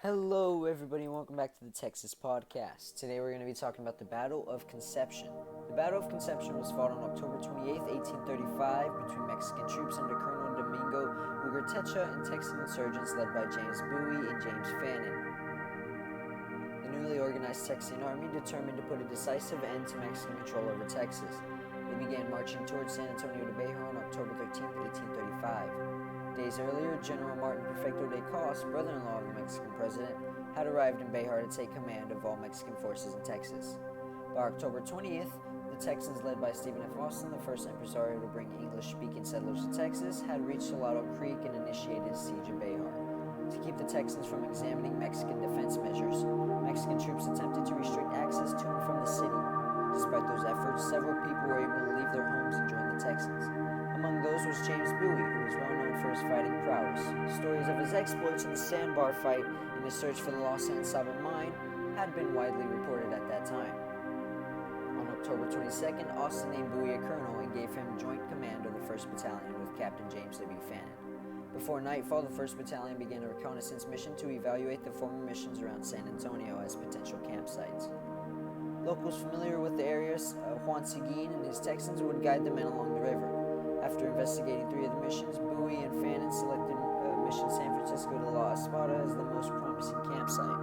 Hello, everybody, and welcome back to the Texas Podcast. Today we're going to be talking about the Battle of Concepcion. The Battle of Concepcion was fought on October 28, 1835, between Mexican troops under Colonel Domingo Ugartecha and Texan insurgents led by James Bowie and James Fannin. The newly organized Texian army determined to put a decisive end to Mexican control over Texas. They began marching towards San Antonio de Bejar on October 13, 1835. Days earlier, General Martin Perfecto de Cos, brother-in-law of the Mexican president, had arrived in Bejar to take command of all Mexican forces in Texas. By October 20th, the Texans, led by Stephen F. Austin, the first impresario to bring English-speaking settlers to Texas, had reached Salado Creek and initiated a siege of Bejar. To keep the Texans from examining Mexican defense measures, Mexican troops attempted to restrict access to and from the city. Despite those efforts, several people were able to leave their homes and join the Texans. Among those was James Bowie, who was well known for his fighting prowess. Stories of his exploits in the sandbar fight and his search for the lost San Saba mine had been widely reported at that time. On October 22nd, Austin named Bowie a colonel and gave him joint command of the 1st Battalion with Captain James W. Fannin. Before nightfall, the 1st Battalion began a reconnaissance mission to evaluate the former missions around San Antonio as potential campsites. Locals familiar with the area, Juan Seguin and his Texans, would guide the men along the river. After investigating 3 of the missions, Bowie and Fannin selected Mission San Francisco de la Espada as the most promising campsite.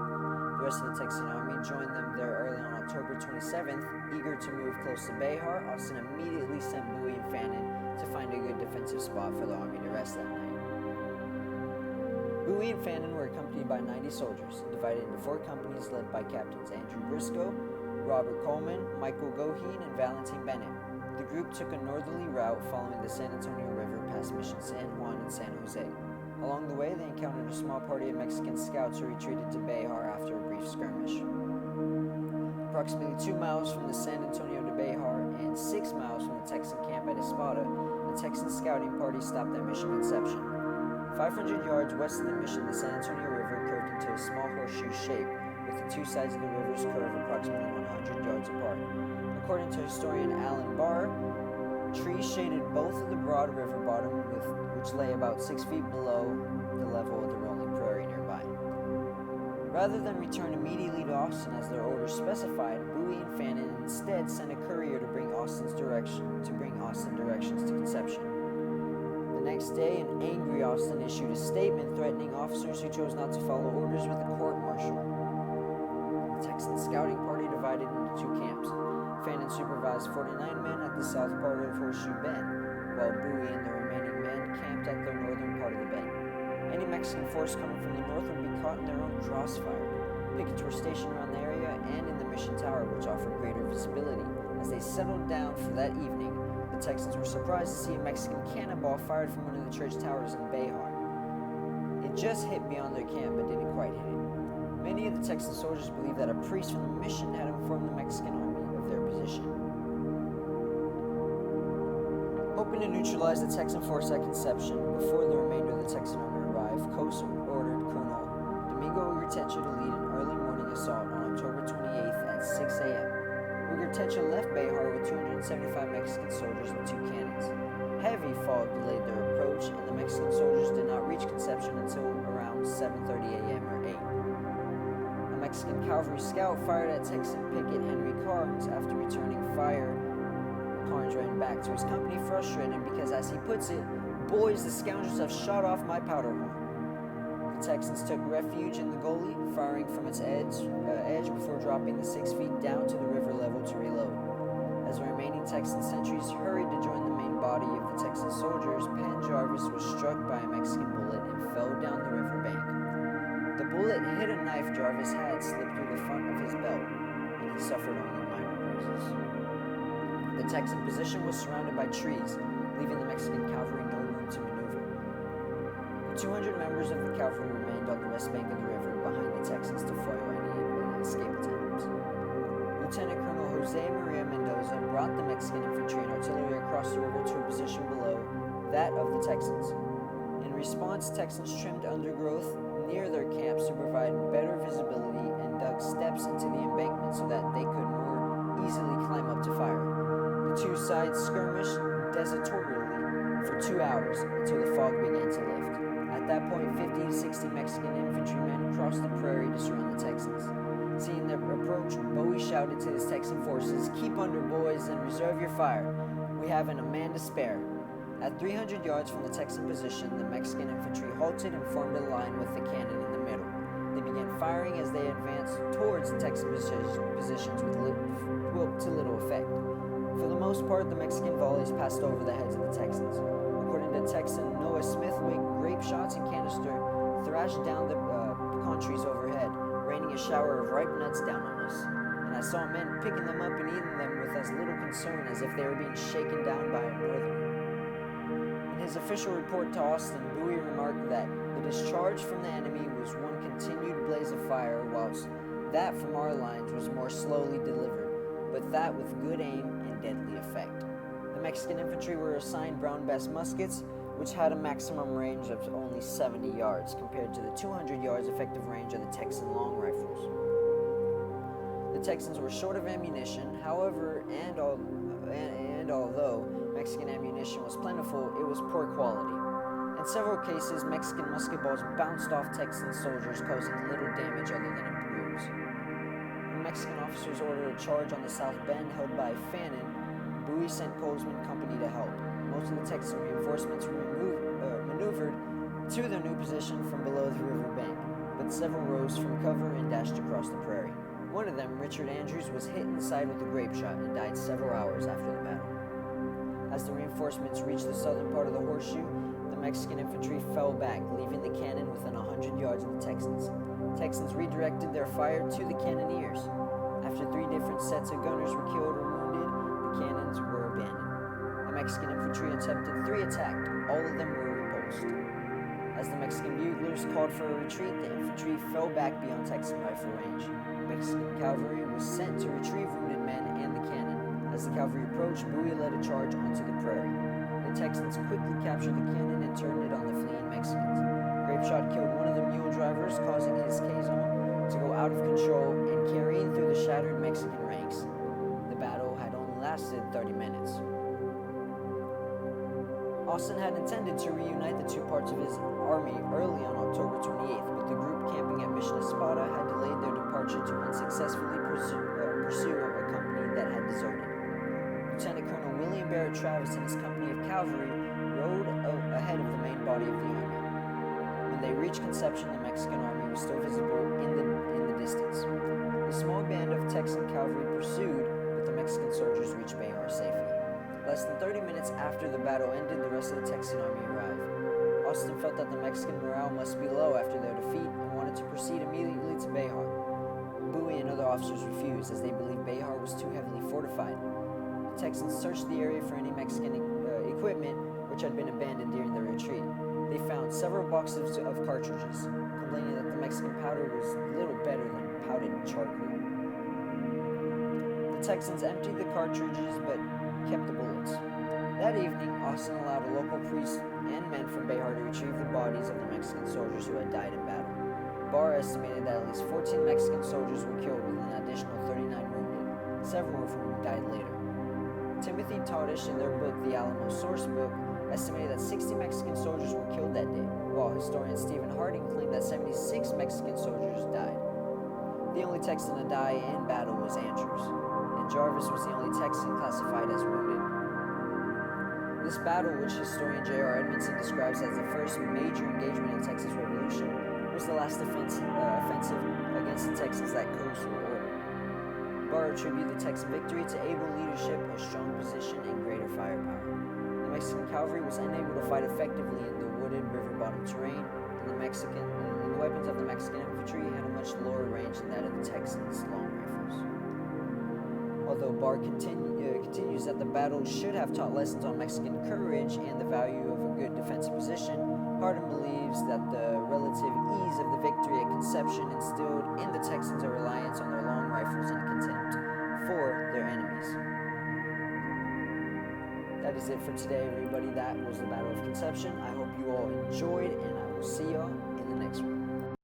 The rest of the Texan army joined them there early on October 27th. Eager to move close to Bejar, Austin immediately sent Bowie and Fannin to find a good defensive spot for the army to rest that night. Bowie and Fannin were accompanied by 90 soldiers, divided into 4 companies led by Captains Andrew Briscoe, Robert Coleman, Michael Goheen, and Valentin Bennett. The group took a northerly route following the San Antonio River past Mission San Juan and San Jose. Along the way, they encountered a small party of Mexican scouts who retreated to Bejar after a brief skirmish. Approximately 2 miles from the San Antonio de Bejar and 6 miles from the Texan camp at Espada, the Texan scouting party stopped at Mission Concepcion. 500 yards west of the mission, the San Antonio River curved into a small horseshoe shape, with the 2 sides of the river's curve approximately 100 yards apart. According to historian Alan Barr, trees shaded both of the broad river bottom, which lay about 6 feet below the level of the rolling prairie nearby. Rather than return immediately to Austin as their orders specified, Bowie and Fannin instead sent a courier to bring Austin directions to Concepcion. The next day, an angry Austin issued a statement threatening officers who chose not to follow orders with a court-martial. The Texan scouting party divided into 2 camps. Fannin supervised 49 men at the south part of Horseshoe Bend, while Bowie and the remaining men camped at the northern part of the bend. Any Mexican force coming from the north would be caught in their own crossfire. Pickets were stationed around the area and in the mission tower, which offered greater visibility. As they settled down for that evening, the Texans were surprised to see a Mexican cannonball fired from one of the church towers in Bejar. It just hit beyond their camp, but didn't quite hit it. Many of the Texan soldiers believed that a priest from the mission had informed the Mexican army of their position. Hoping to neutralize the Texan force at Concepcion before the remainder of the Texan army arrived, Cos ordered Colonel Domingo Ugartecha to lead an early morning assault on October 28th at 6 a.m. Ugartecha left Bejar with 275 Mexican soldiers and 2 cannons. Heavy fog delayed their approach, and the Mexican soldiers did not reach Concepcion until around 7:30 a.m. or 8. A Mexican cavalry scout fired at Texan picket Henry Carnes. After returning fire, Carnes ran back to his company frustrated because, as he puts it, "Boys, the scoundrels have shot off my powder horn." The Texans took refuge in the gully, firing from its edge before dropping the 6 feet down to the river level to reload. As the remaining Texan sentries hurried to join the main body of the Texan soldiers, Penn Jarvis was struck by a Mexican bullet and fell down the river bank. The bullet hit a knife Jarvis had slipped through the front of his belt, and he suffered only minor bruises. The Texan position was surrounded by trees, leaving the Mexican cavalry no room to maneuver. The 200 members of the cavalry remained on the west bank of the river behind the Texans to foil any escape attempts. Lieutenant Colonel Jose Maria Mendoza brought the Mexican infantry and artillery across the river to a position below that of the Texans. In response, Texans trimmed undergrowth near their camps to provide better visibility and dug steps into the embankment so that they could more easily climb up to fire. The 2 sides skirmished desultorily for 2 hours until the fog began to lift. At that point, 50 to 60 Mexican infantrymen across the prairie to surround the Texans. Seeing their approach, Bowie shouted to his Texan forces, "Keep under, boys, and reserve your fire. We haven't a man to spare." At 300 yards from the Texan position, the Mexican infantry halted and formed a line with the cannon in the middle. They began firing as they advanced towards the Texan positions with little effect. For the most part, the Mexican volleys passed over the heads of the Texans. According to Texan Noah Smithwick, grape shots and canister thrashed down the pecan trees overhead, raining a shower of ripe nuts down on us. And I saw men picking them up and eating them with as little concern as if they were being shaken down by a northerner. In his official report to Austin, Bowie remarked that the discharge from the enemy was one continued blaze of fire, whilst that from our lines was more slowly delivered, but that with good aim and deadly effect. The Mexican infantry were assigned Brown Bess muskets, which had a maximum range of only 70 yards compared to the 200 yards effective range of the Texan long rifles. The Texans were short of ammunition, however, and although Mexican ammunition was plentiful, it was poor quality. In several cases, Mexican musket balls bounced off Texan soldiers, causing little damage other than a bruise. When Mexican officers ordered a charge on the South Bend held by Fannin, Bowie sent Colesman Company to help. Most of the Texan reinforcements maneuvered to their new position from below the river bank, but several rose from cover and dashed across the prairie. One of them, Richard Andrews, was hit in the side with a grape shot and died several hours after the battle. As the reinforcements reached the southern part of the horseshoe, the Mexican infantry fell back, leaving the cannon within 100 yards of the Texans. Texans redirected their fire to the cannoneers. After 3 different sets of gunners were killed or wounded, the cannons were abandoned. The Mexican infantry attempted 3 attacks. All of them were repulsed. As the Mexican buglers called for a retreat, the infantry fell back beyond Texan rifle range. Mexican cavalry was sent to retrieve wounded men and the cannon. As the cavalry approached, Bowie led a charge onto the prairie. The Texans quickly captured the cannon and turned it on the fleeing Mexicans. Grape shot killed one of the mule drivers, causing his caisson to go out of control and carrying through the shattered Mexican ranks. The battle had only lasted 30 minutes. Austin had intended to reunite the 2 parts of his army early on October 28th, but the group camping at Mission Espada had delayed their departure to unsuccessfully pursue a company that had deserted. Lieutenant Colonel William Barrett Travis and his company of cavalry rode ahead of the main body of the army. When they reached Concepcion, the Mexican army was still visible in the distance. The small band of Texan cavalry pursued, but the Mexican soldiers reached Bayard safely. Less than 30 minutes after the battle ended, the rest of the Texan army arrived. Austin felt that the Mexican morale must be low after their defeat and wanted to proceed immediately to Bayard. Bowie and other officers refused, as they believed Bayard was too heavily fortified. The Texans searched the area for any Mexican equipment which had been abandoned during their retreat. They found several boxes of cartridges, complaining that the Mexican powder was little better than powdered charcoal. The Texans emptied the cartridges but kept the bullets. That evening, Austin allowed a local priest and men from Bayard to retrieve the bodies of the Mexican soldiers who had died in battle. Barr estimated that at least 14 Mexican soldiers were killed with an additional 39 wounded, several of whom died later. Timothy Todish, in their book The Alamo Source Book, estimated that 60 Mexican soldiers were killed that day, while historian Stephen Harding claimed that 76 Mexican soldiers died. The only Texan to die in battle was Andrews, and Jarvis was the only Texan classified as wounded. This battle, which historian J.R. Edmondson describes as the first major engagement in the Texas Revolution, was the last offensive against the Texans that coastal order. Barr attributed the Texan victory to able leadership, a strong position, and greater firepower. The Mexican cavalry was unable to fight effectively in the wooded river-bottom terrain, and the weapons of the Mexican infantry had a much lower range than that of the Texans' long rifles. Although Barr continues that the battle should have taught lessons on Mexican courage and the value of a good defensive position, Hardin believes that the relative ease of the victory at Concepcion instilled in the Texans a reliance on their long rifles and contempt for their enemies. That is it for today, everybody. That was the Battle of Concepcion. I hope you all enjoyed, and I will see y'all in the next one.